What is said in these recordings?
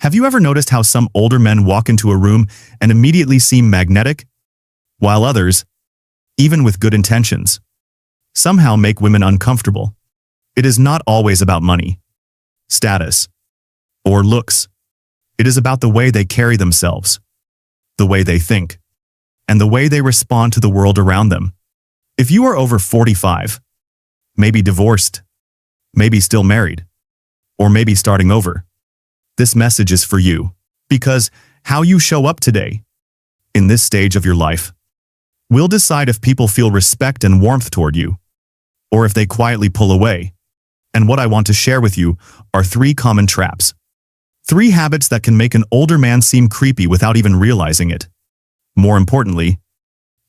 Have you ever noticed how some older men walk into a room and immediately seem magnetic, while others, even with good intentions, somehow make women uncomfortable? It is not always about money, status, or looks. It is about the way they carry themselves, the way they think, and the way they respond to the world around them. If you are over 45, maybe divorced, maybe still married, or maybe starting over, this message is for you, because how you show up today, in this stage of your life, will decide if people feel respect and warmth toward you, or if they quietly pull away. And what I want to share with you are 3 common traps. 3 habits that can make an older man seem creepy without even realizing it. More importantly,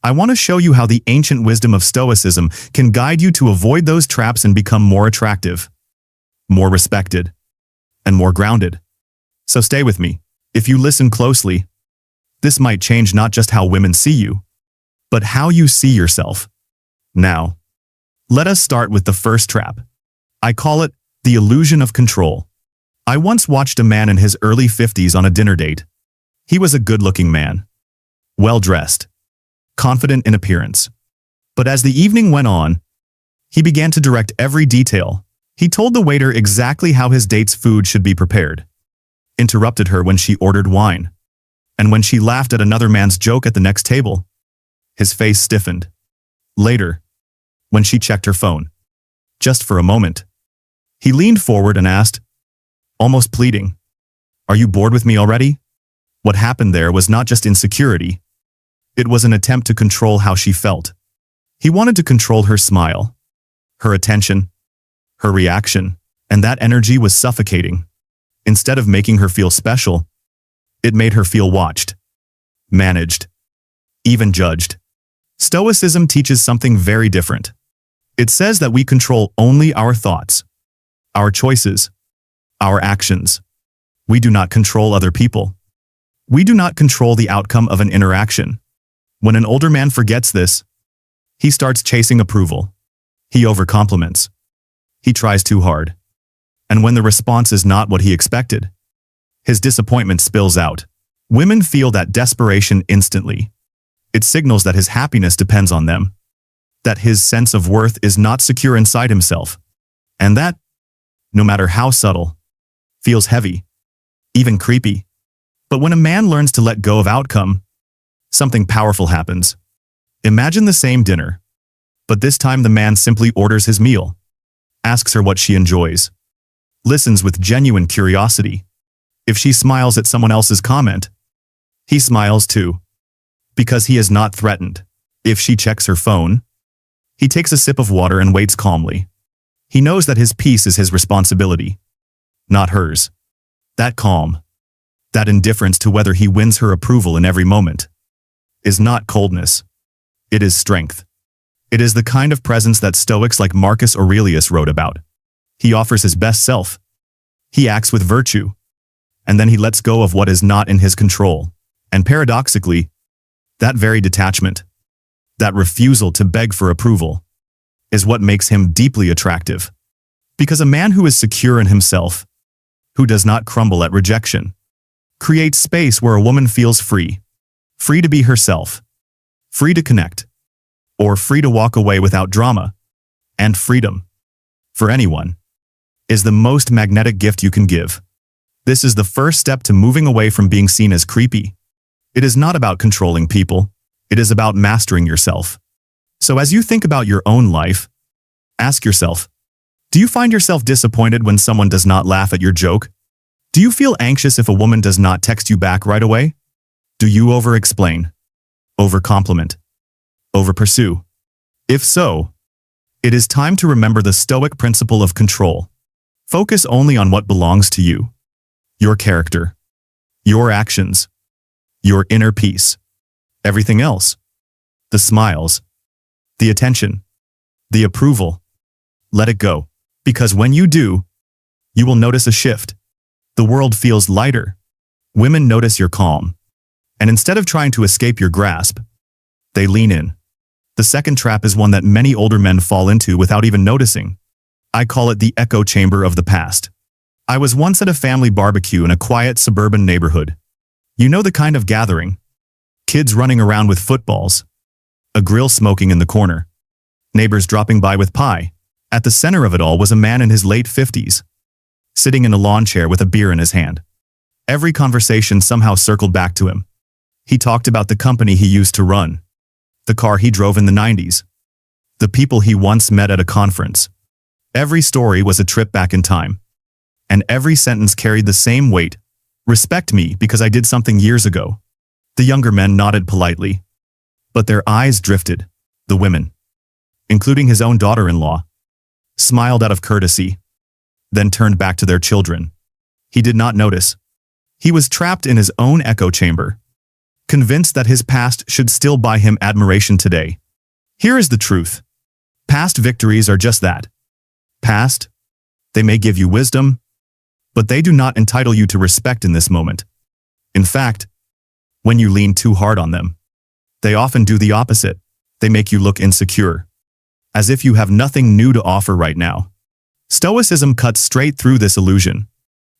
I want to show you how the ancient wisdom of Stoicism can guide you to avoid those traps and become more attractive, more respected, and more grounded. So stay with me. If you listen closely, this might change not just how women see you, but how you see yourself. Now, let us start with the first trap. I call it the illusion of control. I once watched a man in his early 50s on a dinner date. He was a good-looking man, well-dressed, confident in appearance. But as the evening went on, he began to direct every detail. He told the waiter exactly how his date's food should be prepared, interrupted her when she ordered wine, and when she laughed at another man's joke at the next table, his face stiffened. Later, when she checked her phone, just for a moment, he leaned forward and asked, almost pleading, "Are you bored with me already?" What happened there was not just insecurity. It was an attempt to control how she felt. He wanted to control her smile, her attention, her reaction, and that energy was suffocating. Instead of making her feel special, it made her feel watched, managed, even judged. Stoicism teaches something very different. It says that we control only our thoughts, our choices, our actions. We do not control other people. We do not control the outcome of an interaction. When an older man forgets this, he starts chasing approval. He overcompliments. He tries too hard. And when the response is not what he expected, his disappointment spills out. Women feel that desperation instantly. It signals that his happiness depends on them, that his sense of worth is not secure inside himself, and that, no matter how subtle, feels heavy, even creepy. But when a man learns to let go of outcome, something powerful happens. Imagine the same dinner, but this time the man simply orders his meal, asks her what she enjoys, listens with genuine curiosity. If she smiles at someone else's comment, he smiles too, because he is not threatened. If she checks her phone, he takes a sip of water and waits calmly. He knows that his peace is his responsibility, not hers. That calm, that indifference to whether he wins her approval in every moment, is not coldness. It is strength. It is the kind of presence that Stoics like Marcus Aurelius wrote about. He offers his best self. He acts with virtue. And then he lets go of what is not in his control. And paradoxically, that very detachment, that refusal to beg for approval, is what makes him deeply attractive. Because a man who is secure in himself, who does not crumble at rejection, creates space where a woman feels free. Free to be herself, free to connect, or free to walk away without drama. And freedom, for anyone, is the most magnetic gift you can give. This is the first step to moving away from being seen as creepy. It is not about controlling people. It is about mastering yourself. So as you think about your own life, ask yourself, do you find yourself disappointed when someone does not laugh at your joke? Do you feel anxious if a woman does not text you back right away? Do you over-explain, over-compliment, over-pursue? If so, it is time to remember the Stoic principle of control. Focus only on what belongs to you. Your character, your actions, your inner peace. Everything else, the smiles, the attention, the approval, let it go. Because when you do, you will notice a shift. The world feels lighter. Women notice your calm. And instead of trying to escape your grasp, they lean in. The second trap is one that many older men fall into without even noticing. I call it the echo chamber of the past. I was once at a family barbecue in a quiet suburban neighborhood. You know the kind of gathering. Kids running around with footballs. A grill smoking in the corner. Neighbors dropping by with pie. At the center of it all was a man in his late 50s, sitting in a lawn chair with a beer in his hand. Every conversation somehow circled back to him. He talked about the company he used to run, the car he drove in the 90s, the people he once met at a conference. Every story was a trip back in time. And every sentence carried the same weight. Respect me because I did something years ago. The younger men nodded politely. But their eyes drifted. The women, including his own daughter-in-law, smiled out of courtesy, then turned back to their children. He did not notice. He was trapped in his own echo chamber, convinced that his past should still buy him admiration today. Here is the truth. Past victories are just that. Past. They may give you wisdom, but they do not entitle you to respect in this moment. In fact, when you lean too hard on them, they often do the opposite. They make you look insecure, as if you have nothing new to offer right now. Stoicism cuts straight through this illusion.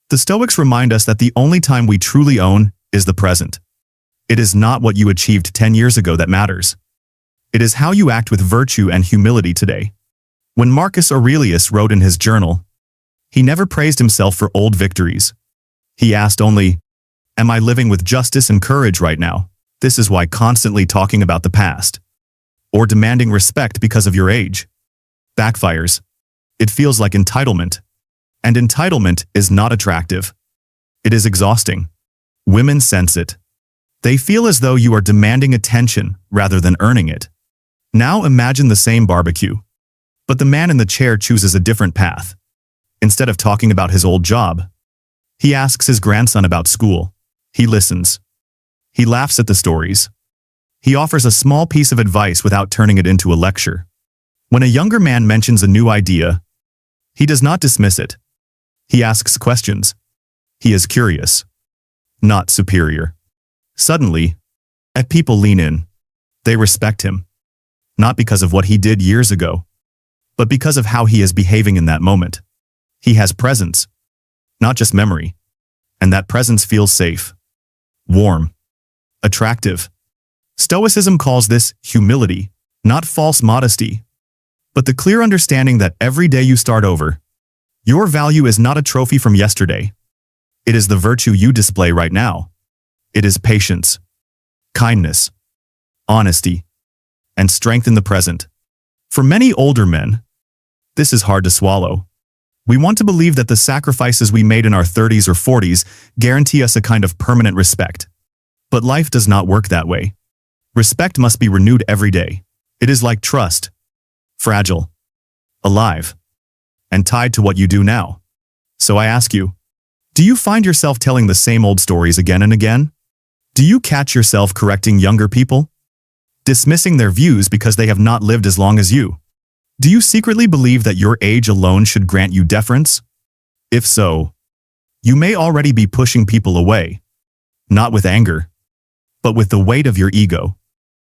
The Stoics remind us that the only time we truly own is the present. It is not what you achieved 10 years ago that matters. It is how you act with virtue and humility today. When Marcus Aurelius wrote in his journal, he never praised himself for old victories. He asked only, "Am I living with justice and courage right now?" This is why constantly talking about the past, or demanding respect because of your age, backfires. It feels like entitlement. And entitlement is not attractive. It is exhausting. Women sense it. They feel as though you are demanding attention rather than earning it. Now imagine the same barbecue. But the man in the chair chooses a different path. Instead of talking about his old job, he asks his grandson about school. He listens. He laughs at the stories. He offers a small piece of advice without turning it into a lecture. When a younger man mentions a new idea, he does not dismiss it. He asks questions. He is curious, not superior. Suddenly, people lean in. They respect him, not because of what he did years ago, but because of how he is behaving in that moment. He has presence, not just memory, and that presence feels safe, warm, attractive. Stoicism calls this humility, not false modesty, but the clear understanding that every day you start over, your value is not a trophy from yesterday. It is the virtue you display right now. It is patience, kindness, honesty, and strength in the present. For many older men, this is hard to swallow. We want to believe that the sacrifices we made in our 30s or 40s guarantee us a kind of permanent respect. But life does not work that way. Respect must be renewed every day. It is like trust, fragile, alive, and tied to what you do now. So I ask you, do you find yourself telling the same old stories again and again? Do you catch yourself correcting younger people, dismissing their views because they have not lived as long as you? Do you secretly believe that your age alone should grant you deference? If so, you may already be pushing people away, not with anger, but with the weight of your ego.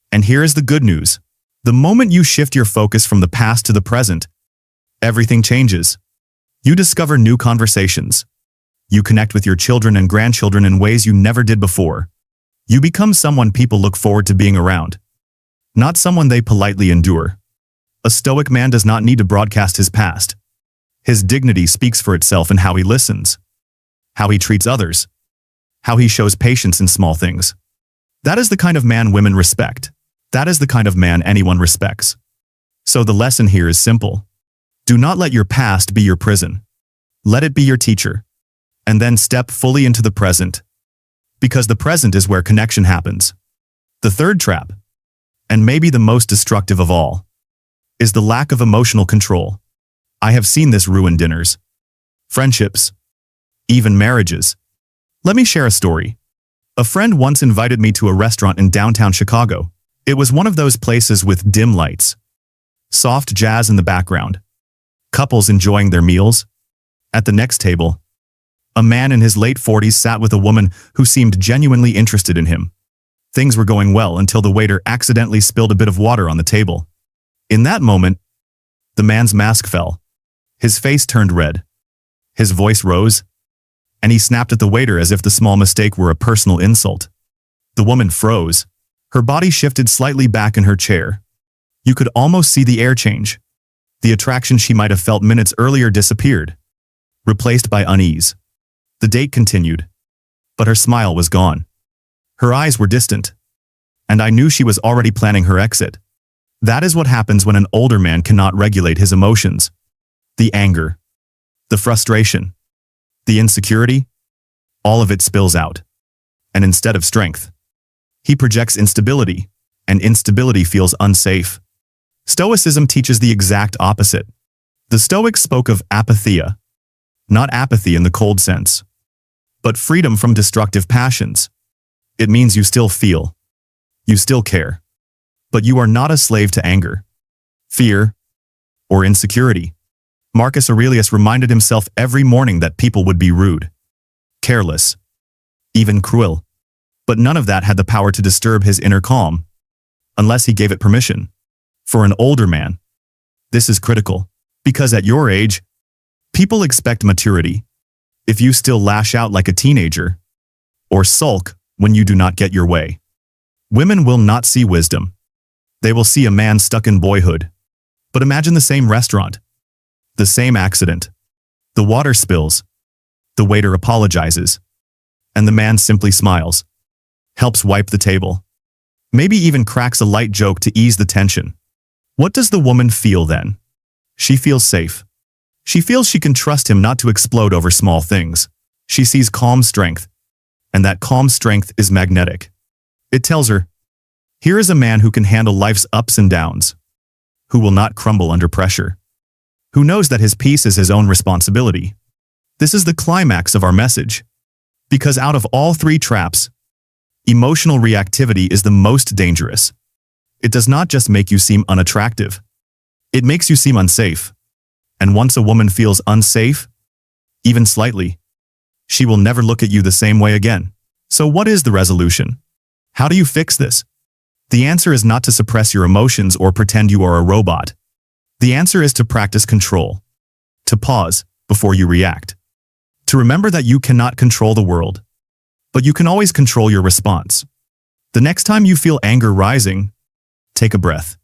And here is the good news. The moment you shift your focus from the past to the present, everything changes. You discover new conversations. You connect with your children and grandchildren in ways you never did before. You become someone people look forward to being around, not someone they politely endure. A Stoic man does not need to broadcast his past. His dignity speaks for itself in how he listens, how he treats others, how he shows patience in small things. That is the kind of man women respect. That is the kind of man anyone respects. So the lesson here is simple. Do not let your past be your prison. Let it be your teacher. And then step fully into the present. Because the present is where connection happens. The third trap, and maybe the most destructive of all, is the lack of emotional control. I have seen this ruin dinners, friendships, even marriages. Let me share a story. A friend once invited me to a restaurant in downtown Chicago. It was one of those places with dim lights, soft jazz in the background, couples enjoying their meals. At the next table, a man in his late 40s sat with a woman who seemed genuinely interested in him. Things were going well until the waiter accidentally spilled a bit of water on the table. In that moment, the man's mask fell. His face turned red. His voice rose. and he snapped at the waiter as if the small mistake were a personal insult. The woman froze. Her body shifted slightly back in her chair. You could almost see the air change. The attraction she might have felt minutes earlier disappeared, replaced by unease. The date continued, but her smile was gone. Her eyes were distant, and I knew she was already planning her exit. That is what happens when an older man cannot regulate his emotions. The anger, the frustration, the insecurity, all of it spills out. And instead of strength, he projects instability, and instability feels unsafe. Stoicism teaches the exact opposite. The Stoics spoke of apatheia, not apathy in the cold sense, but freedom from destructive passions. It means you still feel, you still care, but you are not a slave to anger, fear, or insecurity. Marcus Aurelius reminded himself every morning that people would be rude, careless, even cruel. But none of that had the power to disturb his inner calm, unless he gave it permission. For an older man, this is critical, because at your age, people expect maturity. If you still lash out like a teenager, or sulk when you do not get your way, women will not see wisdom. They will see a man stuck in boyhood. But imagine the same restaurant, the same accident. The water spills, the waiter apologizes, and the man simply smiles, helps wipe the table, maybe even cracks a light joke to ease the tension. What does the woman feel then? She feels safe. She feels she can trust him not to explode over small things. She sees calm strength, and that calm strength is magnetic. It tells her, here is a man who can handle life's ups and downs, who will not crumble under pressure, who knows that his peace is his own responsibility. This is the climax of our message, because out of all three traps, emotional reactivity is the most dangerous. It does not just make you seem unattractive. It makes you seem unsafe. And once a woman feels unsafe, even slightly, she will never look at you the same way again. So what is the resolution? How do you fix this? The answer is not to suppress your emotions or pretend you are a robot. The answer is to practice control, to pause before you react, to remember that you cannot control the world, but you can always control your response. The next time you feel anger rising, take a breath.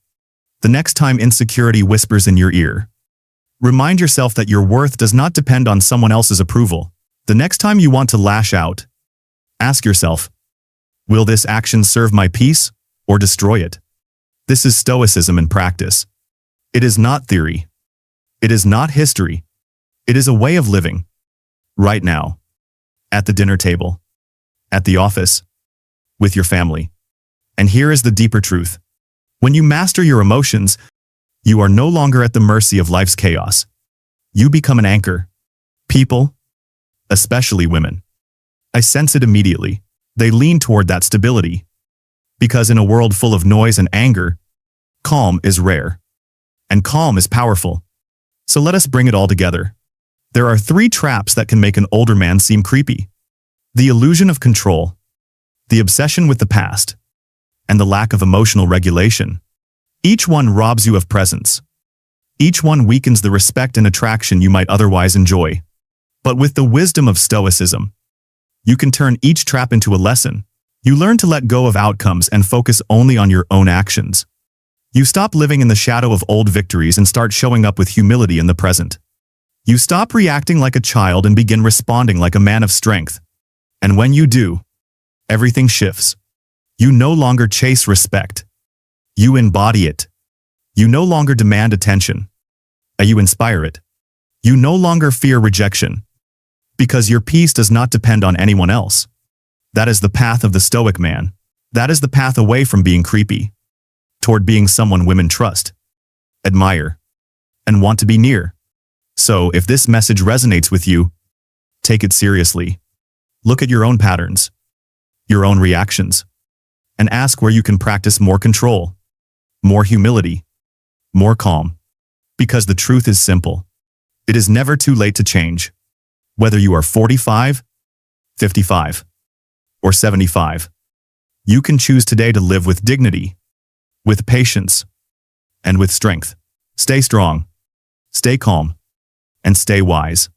The next time insecurity whispers in your ear, remind yourself that your worth does not depend on someone else's approval. The next time you want to lash out, ask yourself, will this action serve my peace or destroy it? This is Stoicism in practice. It is not theory. It is not history. It is a way of living. Right now. At the dinner table. At the office. With your family. And here is the deeper truth. When you master your emotions, you are no longer at the mercy of life's chaos. You become an anchor. People, especially women, I sense it immediately. They lean toward that stability. Because in a world full of noise and anger, calm is rare. And calm is powerful. So let us bring it all together. There are three traps that can make an older man seem creepy. The illusion of control, the obsession with the past, and the lack of emotional regulation. Each one robs you of presence. Each one weakens the respect and attraction you might otherwise enjoy. But with the wisdom of Stoicism, you can turn each trap into a lesson. You learn to let go of outcomes and focus only on your own actions. You stop living in the shadow of old victories and start showing up with humility in the present. You stop reacting like a child and begin responding like a man of strength. And when you do, everything shifts. You no longer chase respect. You embody it. You no longer demand attention. You inspire it. You no longer fear rejection. Because your peace does not depend on anyone else. That is the path of the Stoic man. That is the path away from being creepy, toward being someone women trust, admire, and want to be near. So, if this message resonates with you, take it seriously. Look at your own patterns, your own reactions, and ask where you can practice more control, more humility, more calm. Because the truth is simple. It is never too late to change. Whether you are 45, 55, or 75, you can choose today to live with dignity, with patience, and with strength. Stay strong, stay calm, and stay wise.